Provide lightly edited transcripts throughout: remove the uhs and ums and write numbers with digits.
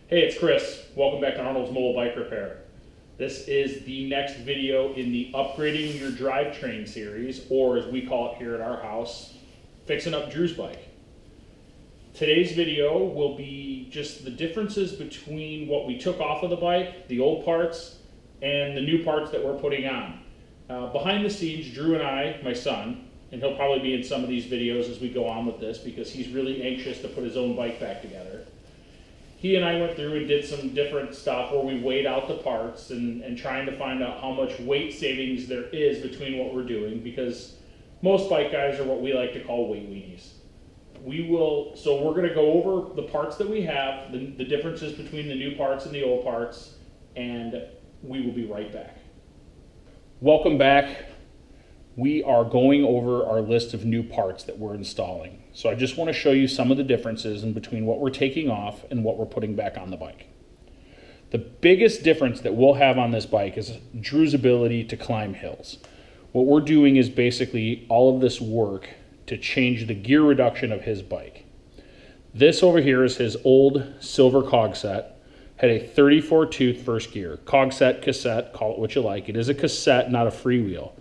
Hey, it's Chris. Welcome back to Arnold's Mobile Bike Repair. This is the next video in the Upgrading Your Drivetrain series, or as we call it here at our house, Fixing Up Drew's Bike. Today's video will be just the differences between what we took off of the bike, the old parts, and the new parts that we're putting on. Behind the scenes, Drew and I, my son, and he'll probably be in some of these videos as we go on with this because he's really anxious to put his own bike back together. He and I went through and did some different stuff where we weighed out the parts and trying to find out how much weight savings there is between what we're doing, because most bike guys are what we like to call weight weenies. So we're going to go over the parts that we have, the differences between the new parts and the old parts, and we will be right back. Welcome back. We are going over our list of new parts that we're installing. So I just want to show you some of the differences in between what we're taking off and what we're putting back on the bike. The biggest difference that we'll have on this bike is Drew's ability to climb hills. What we're doing is basically all of this work to change the gear reduction of his bike. This over here is his old silver cog set. Had a 34 tooth first gear. Cog set, cassette, call it what you like. It is a cassette, not a freewheel.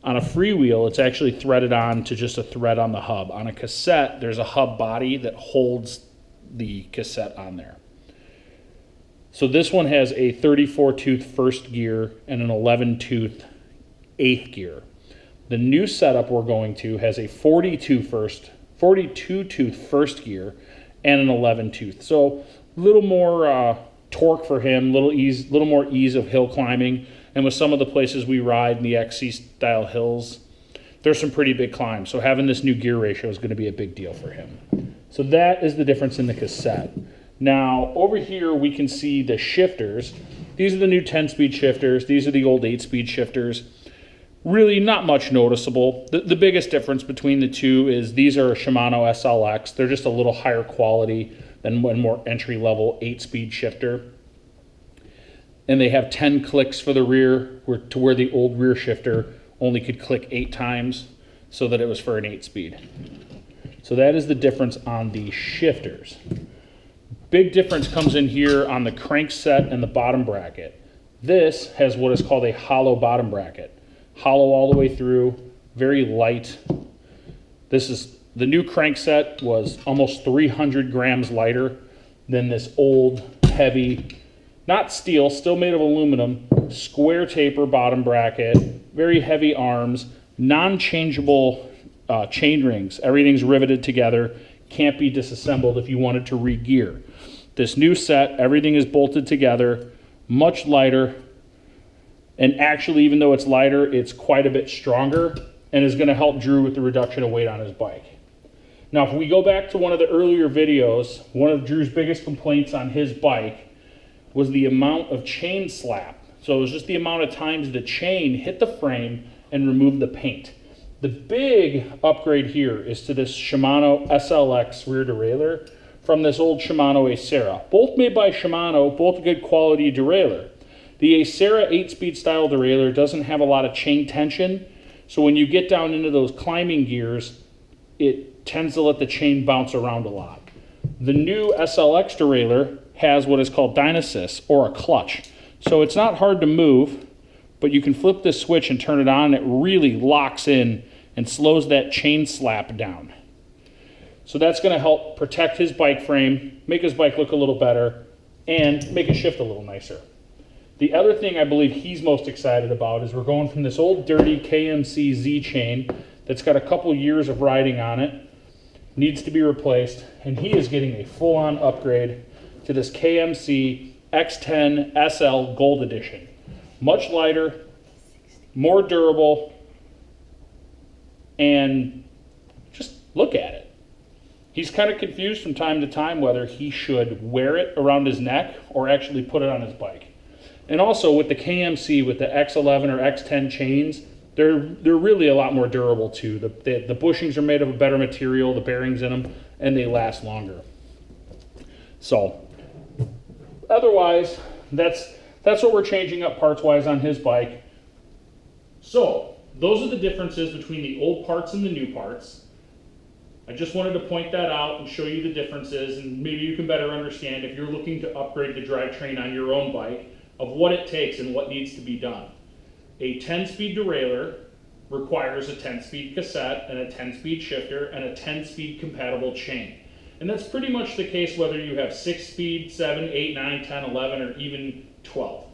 On a freewheel, it's actually threaded on to just a thread on the hub. On a cassette, there's a hub body that holds the cassette on there. So this one has a 34 tooth first gear and an 11 tooth eighth gear. The new setup we're going to has a 42 tooth first gear and an 11 tooth. So a little more torque for him, little more ease of hill climbing. And with some of the places we ride in the XC style hills, there's some pretty big climbs. So having this new gear ratio is going to be a big deal for him. So that is the difference in the cassette. Now over here we can see the shifters. These are the new 10-speed shifters. These are the old 8-speed shifters. Really not much noticeable. The biggest difference between the two is these are a Shimano SLX. They're just a little higher quality than one more entry-level 8-speed shifter. And they have 10 clicks for the rear, to where the old rear shifter only could click 8 times, so that it was for an 8-speed. So that is the difference on the shifters. Big difference comes in here on the crankset and the bottom bracket. This has what is called a hollow bottom bracket. Hollow all the way through, very light. The new crankset was almost 300 grams lighter than this old, heavy, not steel, still made of aluminum, square taper bottom bracket, very heavy arms, non-changeable chain rings. Everything's riveted together, can't be disassembled if you wanted to re-gear. This new set, everything is bolted together, much lighter, and actually, even though it's lighter, it's quite a bit stronger and is going to help Drew with the reduction of weight on his bike. Now, if we go back to one of the earlier videos, one of Drew's biggest complaints on his bike was the amount of chain slap. So it was just the amount of times the chain hit the frame and removed the paint. The big upgrade here is to this Shimano SLX rear derailleur from this old Shimano Acera. Both made by Shimano, both good quality derailleur. The Acera 8-speed style derailleur doesn't have a lot of chain tension, so when you get down into those climbing gears, it tends to let the chain bounce around a lot. The new SLX derailleur has what is called dynassist, or a clutch. So it's not hard to move, but you can flip this switch and turn it on, and it really locks in and slows that chain slap down. So that's going to help protect his bike frame, make his bike look a little better, and make it shift a little nicer. The other thing I believe he's most excited about is we're going from this old dirty KMC Z chain that's got a couple years of riding on it, needs to be replaced, and he is getting a full-on upgrade to this KMC X10 SL Gold Edition. Much lighter, more durable, and just look at it. He's kind of confused from time to time whether he should wear it around his neck or actually put it on his bike. And also with the KMC, with the X11 or X10 chains, they're really a lot more durable too. The bushings are made of a better material, the bearings in them, and they last longer. So otherwise, that's what we're changing up parts-wise on his bike. So those are the differences between the old parts and the new parts. I just wanted to point that out and show you the differences, and maybe you can better understand if you're looking to upgrade the drivetrain on your own bike of what it takes and what needs to be done. A 10-speed derailleur requires a 10-speed cassette and a 10-speed shifter and a 10-speed compatible chain. And that's pretty much the case whether you have 6-speed, 7, 8, 9, 10, 11, or even 12.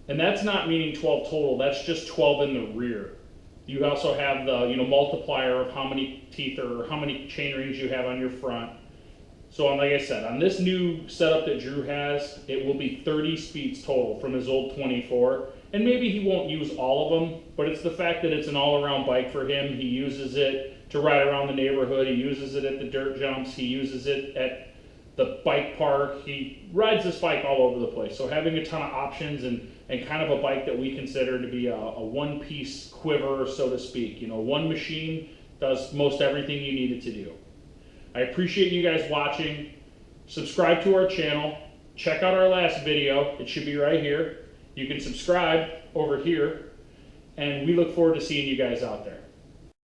And that's not meaning 12 total, that's just 12 in the rear. You also have the multiplier of how many teeth or how many chain rings you have on your front. So like I said, on this new setup that Drew has, it will be 30 speeds total from his old 24. And maybe he won't use all of them, but it's the fact that it's an all-around bike for him. He uses it to ride around the neighborhood. He uses it at the dirt jumps. He uses it at the bike park. He rides this bike all over the place. So having a ton of options and kind of a bike that we consider to be a one-piece quiver, so to speak. One machine does most everything you need it to do. I appreciate you guys watching. Subscribe to our channel. Check out our last video. It should be right here. You can subscribe over here. And we look forward to seeing you guys out there.